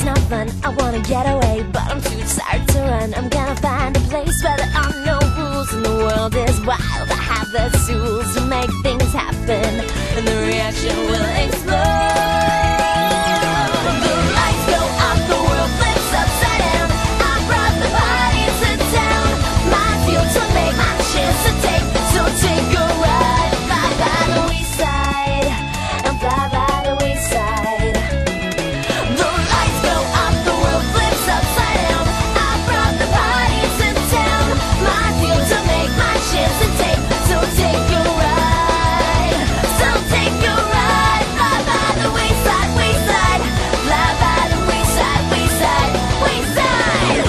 not fun. I wanna get away, but I'm too tired to run. I'm gonna find a place where there are no rules and the world is wild. I have the tools to make things happen, and the reaction will explode. The lights go out, the world flips upside down. I brought the party to town. My deal to make, my chance to take. So take a ride, fly by the wayside, and fly by the wayside. The lights go out, the world flips upside down. I brought the party to town. My deal to make, my chance to take. So take a ride, so take a ride, fly by the wayside, wayside, fly by the wayside, wayside, wayside.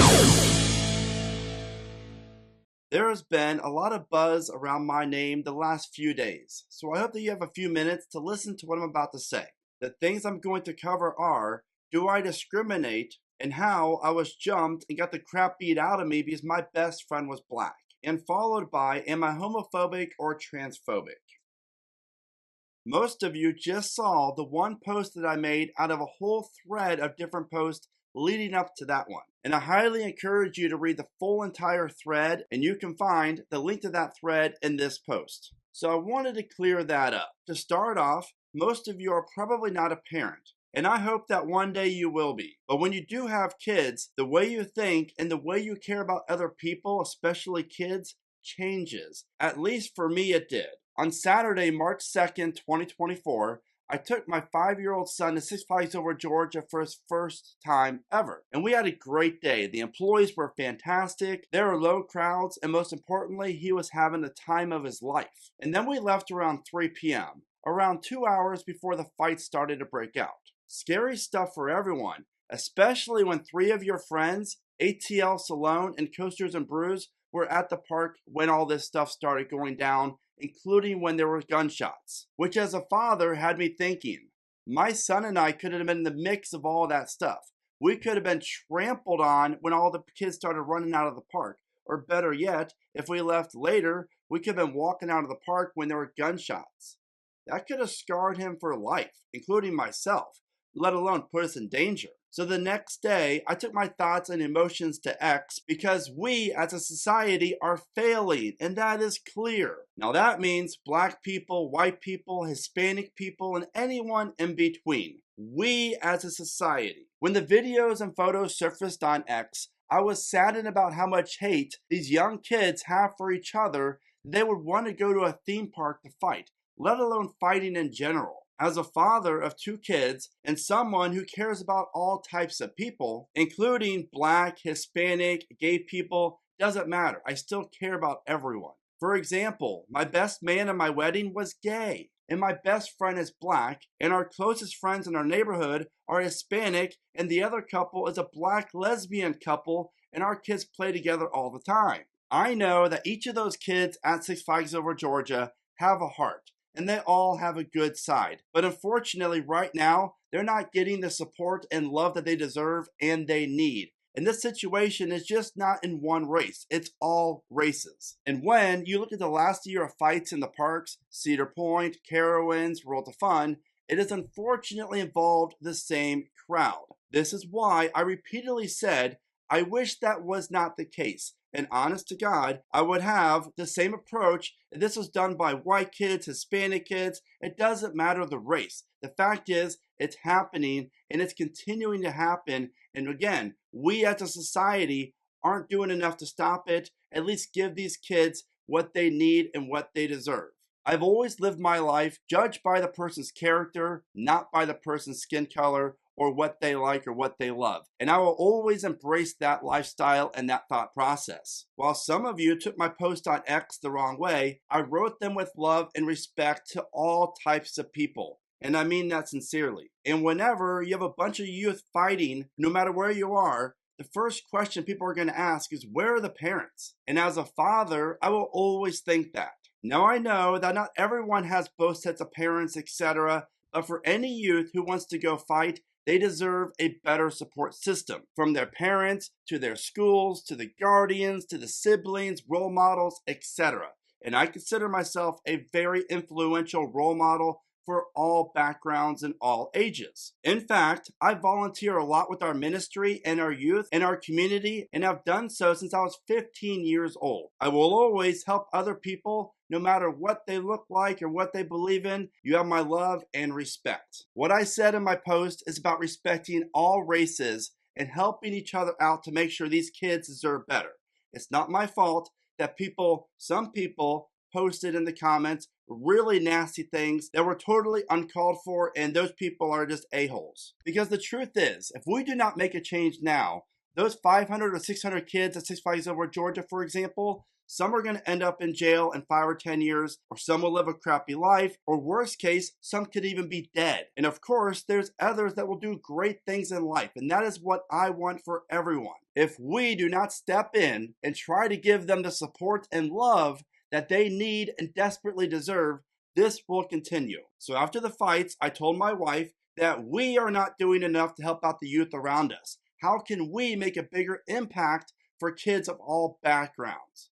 There has been a lot of buzz around my name the last few days, so I hope that you have a few minutes to listen to what I'm about to say. The things I'm going to cover are, do I discriminate, and how I was jumped and got the crap beat out of me because my best friend was black, and followed by, am I homophobic or transphobic? Most of you just saw the one post that I made out of a whole thread of different posts leading up to that one. And I highly encourage you to read the full entire thread, and you can find the link to that thread in this post. So I wanted to clear that up. To start off, most of you are probably not a parent, and I hope that one day you will be. But when you do have kids, the way you think and the way you care about other people, especially kids, changes. At least for me it did. On Saturday, March 2nd, 2024, I took my 5-year-old son to Six Flags Over Georgia for his first time ever. And we had a great day. The employees were fantastic. There were low crowds. And most importantly, he was having the time of his life. And then we left around 3 p.m., around 2 hours before the fight started to break out. Scary stuff for everyone, especially when 3 of your friends, ATL Salone and Coasters and Brews, were at the park when all this stuff started going down, including when there were gunshots, which as a father had me thinking, my son and I could have been in the mix of all that stuff. We could have been trampled on when all the kids started running out of the park. Or better yet, if we left later, we could have been walking out of the park when there were gunshots. That could have scarred him for life, including myself, let alone put us in danger. So the next day, I took my thoughts and emotions to X because we as a society are failing, and that is clear. Now that means black people, white people, Hispanic people, and anyone in between. We as a society. When the videos and photos surfaced on X, I was saddened about how much hate these young kids have for each other. They would want to go to a theme park to fight, let alone fighting in general. As a father of 2 kids and someone who cares about all types of people, including black, Hispanic, gay people, doesn't matter. I still care about everyone. For example, my best man at my wedding was gay, and my best friend is black, and our closest friends in our neighborhood are Hispanic, and the other couple is a black lesbian couple, and our kids play together all the time. I know that each of those kids at Six Flags Over Georgia have a heart, and they all have a good side. But unfortunately, right now, they're not getting the support and love that they deserve and they need. And this situation is just not in one race. It's all races. And when you look at the last year of fights in the parks, Cedar Point, Carowinds, World of Fun, it has unfortunately involved the same crowd. This is why I repeatedly said, I wish that was not the case. And honest to God, I would have the same approach if this was done by white kids, Hispanic kids. It doesn't matter the race. The fact is, it's happening and it's continuing to happen. And again, we as a society aren't doing enough to stop it. At least give these kids what they need and what they deserve. I've always lived my life judged by the person's character, not by the person's skin color or what they like or what they love. And I will always embrace that lifestyle and that thought process. While some of you took my post on X the wrong way, I wrote them with love and respect to all types of people. And I mean that sincerely. And whenever you have a bunch of youth fighting, no matter where you are, the first question people are going to ask is, where are the parents? And as a father, I will always think that. Now I know that not everyone has both sets of parents, etc., but for any youth who wants to go fight, they deserve a better support system, from their parents to their schools, to the guardians, to the siblings, role models, etc. And I consider myself a very influential role model for all backgrounds and all ages. In fact, I volunteer a lot with our ministry and our youth and our community, and I've done so since I was 15 years old. I will always help other people no matter what they look like or what they believe in. You have my love and respect. What I said in my post is about respecting all races and helping each other out to make sure these kids deserve better. It's not my fault that some people posted in the comments really nasty things that were totally uncalled for, and those people are just a-holes. Because the truth is, if we do not make a change now, those 500 or 600 kids at Six Flags Over Georgia, for example, some are going to end up in jail in 5 or 10 years, or some will live a crappy life, or worst case, some could even be dead. And of course, there's others that will do great things in life, and that is what I want for everyone. If we do not step in and try to give them the support and love that they need and desperately deserve, this will continue. So after the fights, I told my wife that we are not doing enough to help out the youth around us. How can we make a bigger impact for kids of all backgrounds?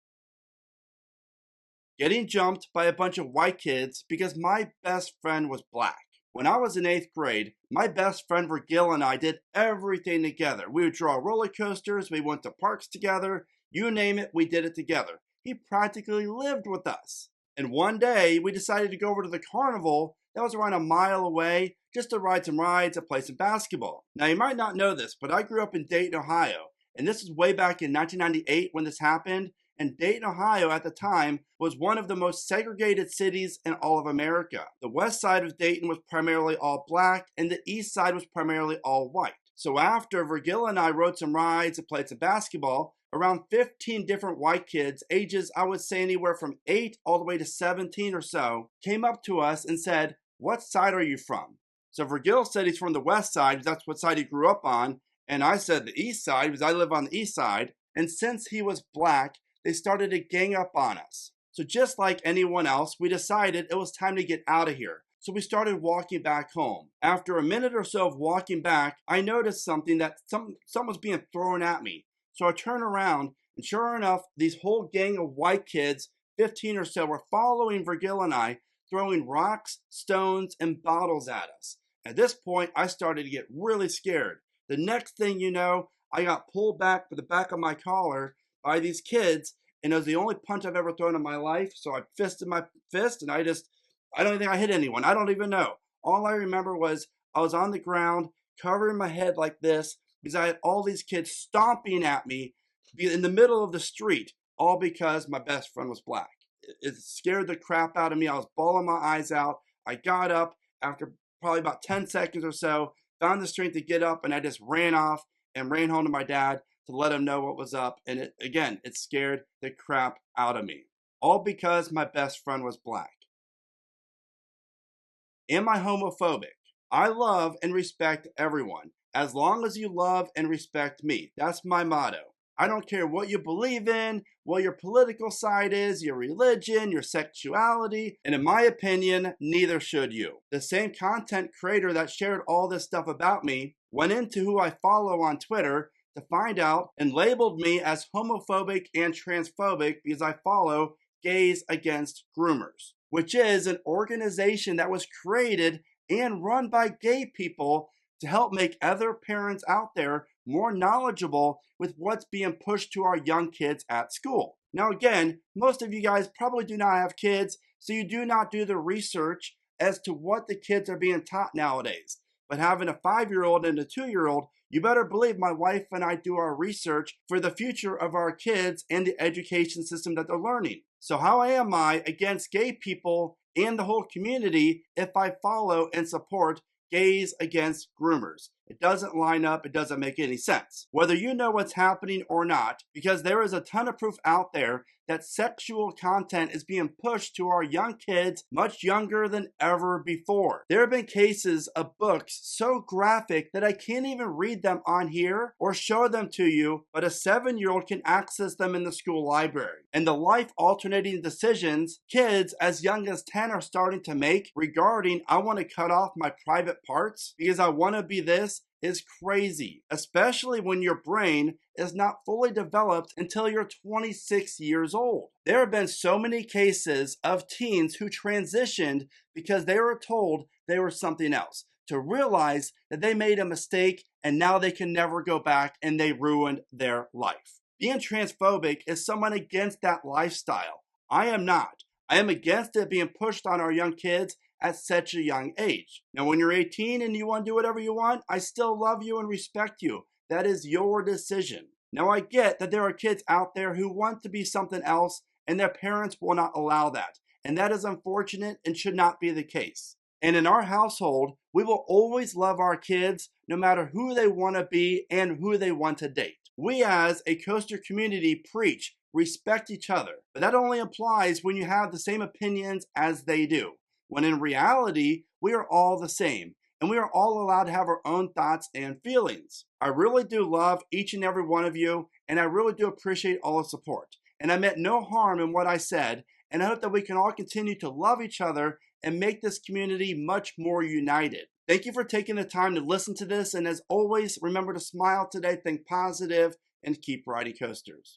Getting jumped by a bunch of white kids because my best friend was black. When I was in 8th grade, my best friend Virgil and I did everything together. We would draw roller coasters, we went to parks together, you name it, we did it together. He practically lived with us. And one day, we decided to go over to the carnival that was around a mile away just to ride some rides and play some basketball. Now, you might not know this, but I grew up in Dayton, Ohio. And this is way back in 1998 when this happened. And Dayton, Ohio at the time was one of the most segregated cities in all of America. The west side of Dayton was primarily all black, and the east side was primarily all white. So after Virgil and I rode some rides and played some basketball, around 15 different white kids, ages I would say anywhere from 8 all the way to 17 or so, came up to us and said, "What side are you from?" So Virgil said he's from the west side, because that's what side he grew up on, and I said the east side, because I live on the east side. And since he was black, they started to gang up on us. So just like anyone else, we decided it was time to get out of here. So we started walking back home. After a minute or so of walking back, I noticed something that something was being thrown at me. So I turned around, and sure enough, these whole gang of white kids, 15 or so, were following Virgil and I, throwing rocks, stones, and bottles at us. At this point, I started to get really scared. The next thing you know, I got pulled back with the back of my collar by these kids, and it was the only punch I've ever thrown in my life. So I fisted my fist, and I don't even think I hit anyone. I don't even know. All I remember was I was on the ground, covering my head like this, because I had all these kids stomping at me in the middle of the street, all because my best friend was black. It scared the crap out of me. I was bawling my eyes out. I got up after probably about 10 seconds or so, found the strength to get up, and I just ran off and ran home to my dad to let him know what was up. And it scared the crap out of me. All because my best friend was black. Am I homophobic? I love and respect everyone, as long as you love and respect me. That's my motto. I don't care what you believe in, what your political side is, your religion, your sexuality, and in my opinion, neither should you. The same content creator that shared all this stuff about me went into who I follow on Twitter to find out and labeled me as homophobic and transphobic because I follow Gays Against Groomers, which is an organization that was created and run by gay people to help make other parents out there more knowledgeable with what's being pushed to our young kids at school. Now again, most of you guys probably do not have kids, so you do not do the research as to what the kids are being taught nowadays. But having a 5-year-old and a 2-year-old, you better believe my wife and I do our research for the future of our kids and the education system that they're learning. So how am I against gay people and the whole community if I follow and support Gays Against Groomers? It doesn't line up. It doesn't make any sense. Whether you know what's happening or not, because there is a ton of proof out there that sexual content is being pushed to our young kids much younger than ever before. There have been cases of books so graphic that I can't even read them on here or show them to you, but a 7-year-old can access them in the school library. And the life-alternating decisions kids as young as 10 are starting to make regarding, I want to cut off my private parts because I want to be this, is crazy, especially when your brain is not fully developed until you're 26 years old. There have been so many cases of teens who transitioned because they were told they were something else, to realize that they made a mistake and now they can never go back and they ruined their life. Being transphobic is someone against that lifestyle. I am not. I am against it being pushed on our young kids at such a young age. Now, when you're 18 and you want to do whatever you want, I still love you and respect you. That is your decision. Now, I get that there are kids out there who want to be something else and their parents will not allow that. And that is unfortunate and should not be the case. And in our household, we will always love our kids no matter who they want to be and who they want to date. We as a coaster community preach, respect each other. But that only applies when you have the same opinions as they do. When in reality, we are all the same, and we are all allowed to have our own thoughts and feelings. I really do love each and every one of you, and I really do appreciate all the support. And I meant no harm in what I said, and I hope that we can all continue to love each other and make this community much more united. Thank you for taking the time to listen to this, and as always, remember to smile today, think positive, and keep riding coasters.